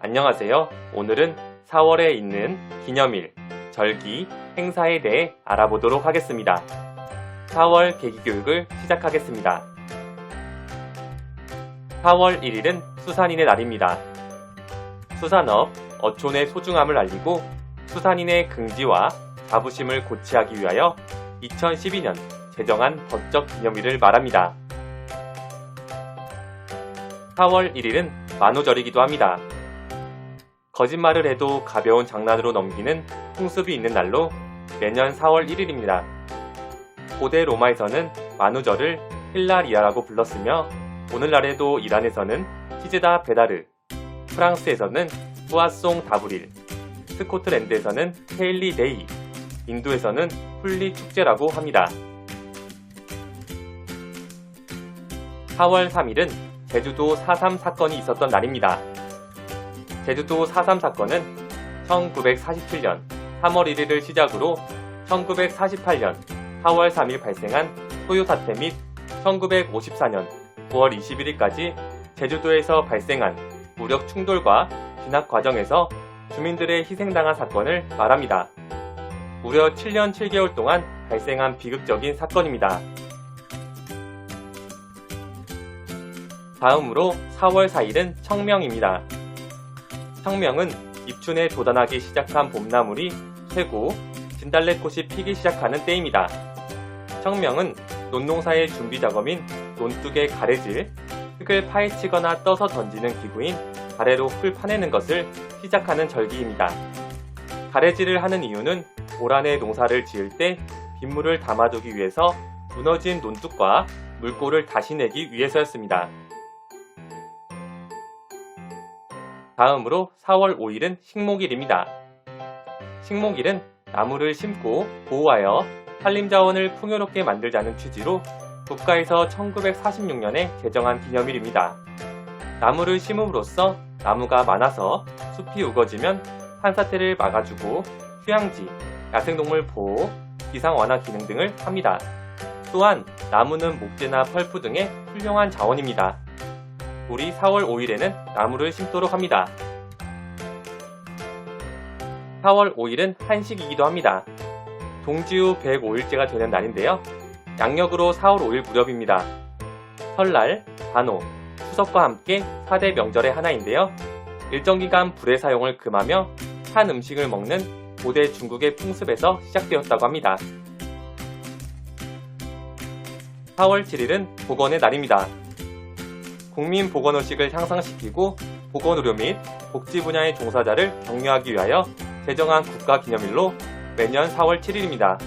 안녕하세요. 오늘은 4월에 있는 기념일, 절기, 행사에 대해 알아보도록 하겠습니다. 4월 계기교육을 시작하겠습니다. 4월 1일은 수산인의 날입니다. 수산업, 어촌의 소중함을 알리고 수산인의 긍지와 자부심을 고취하기 위하여 2012년 제정한 법적 기념일을 말합니다. 4월 1일은 만우절이기도 합니다. 거짓말을 해도 가벼운 장난으로 넘기는 풍습이 있는 날로 매년 4월 1일입니다. 고대 로마에서는 만우절을 힐라리아라고 불렀으며 오늘날에도 이란에서는 시즈다 베다르, 프랑스에서는 푸아송 다브릴, 스코틀랜드에서는 헤일리 데이, 인도에서는 훌리 축제라고 합니다. 4월 3일은 제주도 4.3 사건이 있었던 날입니다. 제주도 4.3 사건은 1947년 3월 1일을 시작으로 1948년 4월 3일 발생한 소요 사태 및 1954년 9월 21일까지 제주도에서 발생한 무력 충돌과 진압 과정에서 주민들의 희생당한 사건을 말합니다. 무려 7년 7개월 동안 발생한 비극적인 사건입니다. 다음으로 4월 4일은 청명입니다. 청명은 입춘에 돋아나기 시작한 봄나물이 쇠고 진달래꽃이 피기 시작하는 때입니다. 청명은 논농사의 준비 작업인 논둑의 가래질, 흙을 파헤치거나 떠서 던지는 기구인 가래로 흙을 파내는 것을 시작하는 절기입니다. 가래질을 하는 이유는 올 한해 농사를 지을 때 빗물을 담아두기 위해서 무너진 논둑과 물골을 다시 내기 위해서였습니다. 다음으로 4월 5일은 식목일입니다. 식목일은 나무를 심고 보호하여 산림자원을 풍요롭게 만들자는 취지로 국가에서 1946년에 제정한 기념일입니다. 나무를 심음으로써 나무가 많아서 숲이 우거지면 산사태를 막아주고 휴양지, 야생동물 보호, 기상 완화 기능 등을 합니다. 또한 나무는 목재나 펄프 등의 훌륭한 자원입니다. 우리 4월 5일에는 나무를 심도록 합니다. 4월 5일은 한식이기도 합니다. 동지후 105일째가 되는 날인데요. 양력으로 4월 5일 무렵입니다. 설날, 단오, 추석과 함께 4대 명절의 하나인데요. 일정 기간 불의 사용을 금하며 한 음식을 먹는 고대 중국의 풍습에서 시작되었다고 합니다. 4월 7일은 보건의 날입니다. 국민 보건의식을 향상시키고 보건의료 및 복지 분야의 종사자를 격려하기 위하여 제정한 국가기념일로 매년 4월 7일입니다.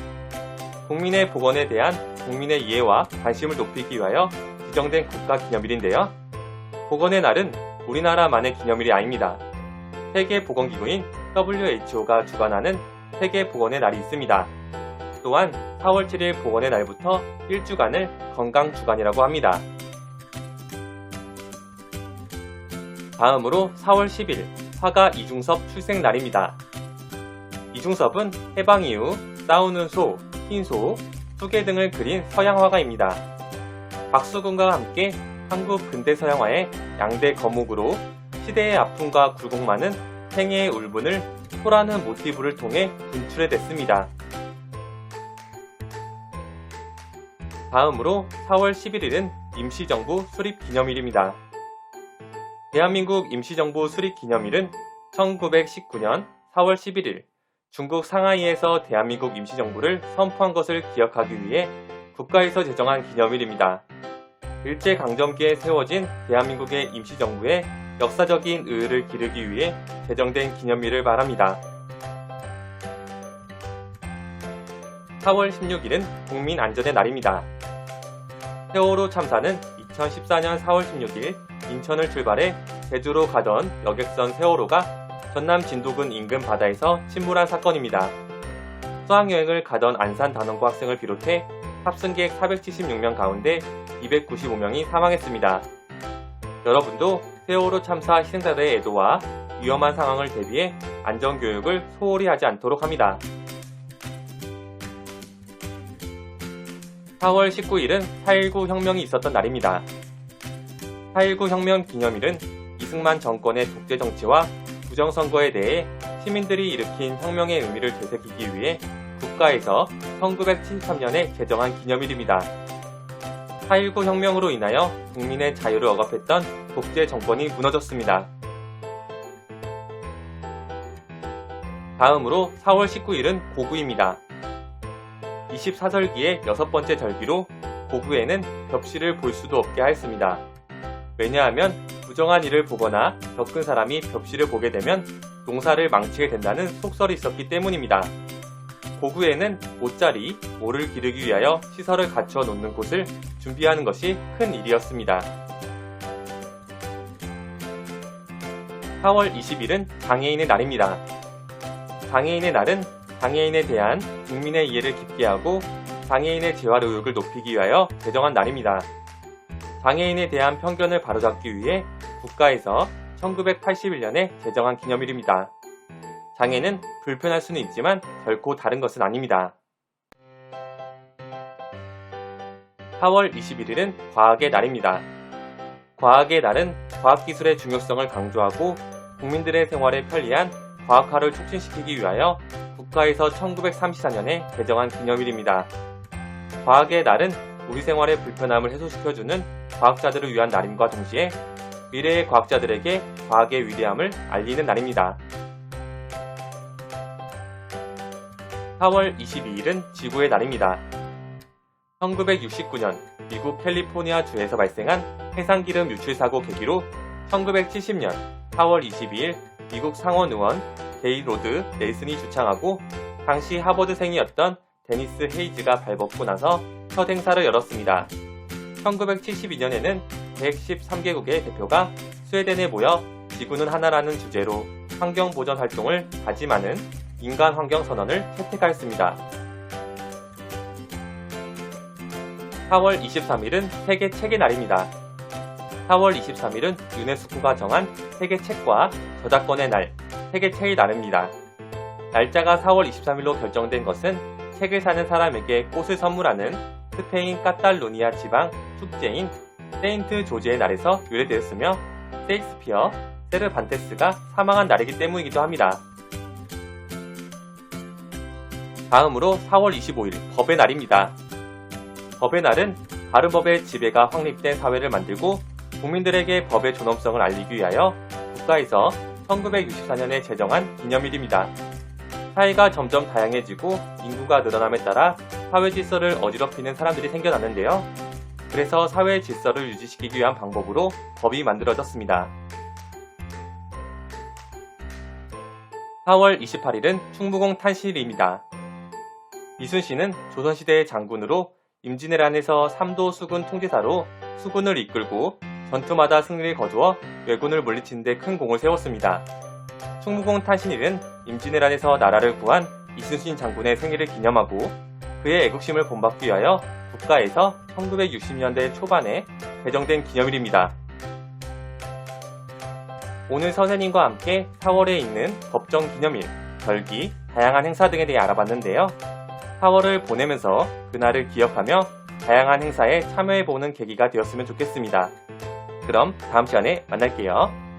국민의 보건에 대한 국민의 이해와 관심을 높이기 위하여 지정된 국가기념일인데요. 보건의 날은 우리나라만의 기념일이 아닙니다. 세계보건기구인 WHO가 주관하는 세계보건의 날이 있습니다. 또한 4월 7일 보건의 날부터 1주간을 건강주간이라고 합니다. 다음으로 4월 10일 화가 이중섭 출생날입니다. 이중섭은 해방 이후 싸우는 소, 흰소, 수개 등을 그린 서양 화가입니다. 박수근과 함께 한국 근대 서양화의 양대 거목으로 시대의 아픔과 굴곡만은 생애의 울분을 소라는 모티브를 통해 분출해냈습니다. 다음으로 4월 11일은 임시정부 수립기념일입니다. 대한민국 임시정부 수립기념일은 1919년 4월 11일 중국 상하이에서 대한민국 임시정부를 선포한 것을 기억하기 위해 국가에서 제정한 기념일입니다. 일제강점기에 세워진 대한민국의 임시정부의 역사적인 의의를 기르기 위해 제정된 기념일을 말합니다. 4월 16일은 국민안전의 날입니다. 세월호 참사는 2014년 4월 16일 인천을 출발해 제주로 가던 여객선 세월호가 전남 진도군 인근 바다에서 침몰한 사건입니다. 수학여행을 가던 안산 단원고 학생을 비롯해 탑승객 476명 가운데 295명이 사망했습니다. 여러분도 세월호 참사 희생자들의 애도와 위험한 상황을 대비해 안전교육을 소홀히 하지 않도록 합니다. 4월 19일은 4.19 혁명이 있었던 날입니다. 4.19 혁명 기념일은 이승만 정권의 독재 정치와 부정선거에 대해 시민들이 일으킨 혁명의 의미를 되새기기 위해 국가에서 1973년에 제정한 기념일입니다. 4.19 혁명으로 인하여 국민의 자유를 억압했던 독재 정권이 무너졌습니다. 다음으로 4월 19일은 고구입니다. 24절기의 6번째 절기로 고구에는 벽시를 볼 수도 없게 하였습니다. 왜냐하면 부정한 일을 보거나 겪은 사람이 벽시를 보게 되면 농사를 망치게 된다는 속설이 있었기 때문입니다. 고구에는 모짜리, 모를 기르기 위하여 시설을 갖춰 놓는 곳을 준비하는 것이 큰 일이었습니다. 4월 20일은 장애인의 날입니다. 장애인의 날은 장애인에 대한 국민의 이해를 깊게 하고 장애인의 재활 의욕을 높이기 위하여 제정한 날입니다. 장애인에 대한 편견을 바로잡기 위해 국가에서 1981년에 제정한 기념일입니다. 장애는 불편할 수는 있지만 결코 다른 것은 아닙니다. 4월 21일은 과학의 날입니다. 과학의 날은 과학기술의 중요성을 강조하고 국민들의 생활에 편리한 과학화를 촉진시키기 위하여 국가에서 1934년에 제정한 기념일입니다. 과학의 날은 우리 생활의 불편함을 해소시켜주는 과학자들을 위한 날임과 동시에 미래의 과학자들에게 과학의 위대함을 알리는 날입니다. 4월 22일은 지구의 날입니다. 1969년 미국 캘리포니아 주에서 발생한 해상기름 유출 사고 계기로 1970년 4월 22일 미국 상원 의원 데이 로드 넬슨이 주창하고 당시 하버드생이었던 데니스 헤이즈가 발벗고 나서 첫 행사를 열었습니다. 1972년에는 113개국의 대표가 스웨덴에 모여 지구는 하나라는 주제로 환경보전 활동을 다짐하는 인간환경선언을 채택하였습니다. 4월 23일은 세계 책의 날입니다. 4월 23일은 유네스코가 정한 세계 책과 저작권의 날, 세계 책의 날입니다. 날짜가 4월 23일로 결정된 것은 책을 사는 사람에게 꽃을 선물하는 스페인 카탈루니아 지방 축제인 세인트 조지의 날에서 유래되었으며 셰익스피어, 세르반테스가 사망한 날이기 때문이기도 합니다. 다음으로 4월 25일 법의 날입니다. 법의 날은 바른 법의 지배가 확립된 사회를 만들고 국민들에게 법의 존엄성을 알리기 위하여 국가에서 1964년에 제정한 기념일입니다. 사회가 점점 다양해지고 인구가 늘어남에 따라 사회 질서를 어지럽히는 사람들이 생겨났는데요. 그래서 사회 질서를 유지시키기 위한 방법으로 법이 만들어졌습니다. 4월 28일은 충무공 탄신일입니다. 이순신은 조선시대의 장군으로 임진왜란에서 3도 수군 통제사로 수군을 이끌고 전투마다 승리를 거두어 왜군을 물리치는 데 큰 공을 세웠습니다. 충무공 탄신일은 임진왜란에서 나라를 구한 이순신 장군의 생일을 기념하고 그의 애국심을 본받기 위하여 국가에서 1960년대 초반에 제정된 기념일입니다. 오늘 선생님과 함께 4월에 있는 법정 기념일, 절기, 다양한 행사 등에 대해 알아봤는데요. 4월을 보내면서 그날을 기억하며 다양한 행사에 참여해보는 계기가 되었으면 좋겠습니다. 그럼 다음 시간에 만날게요.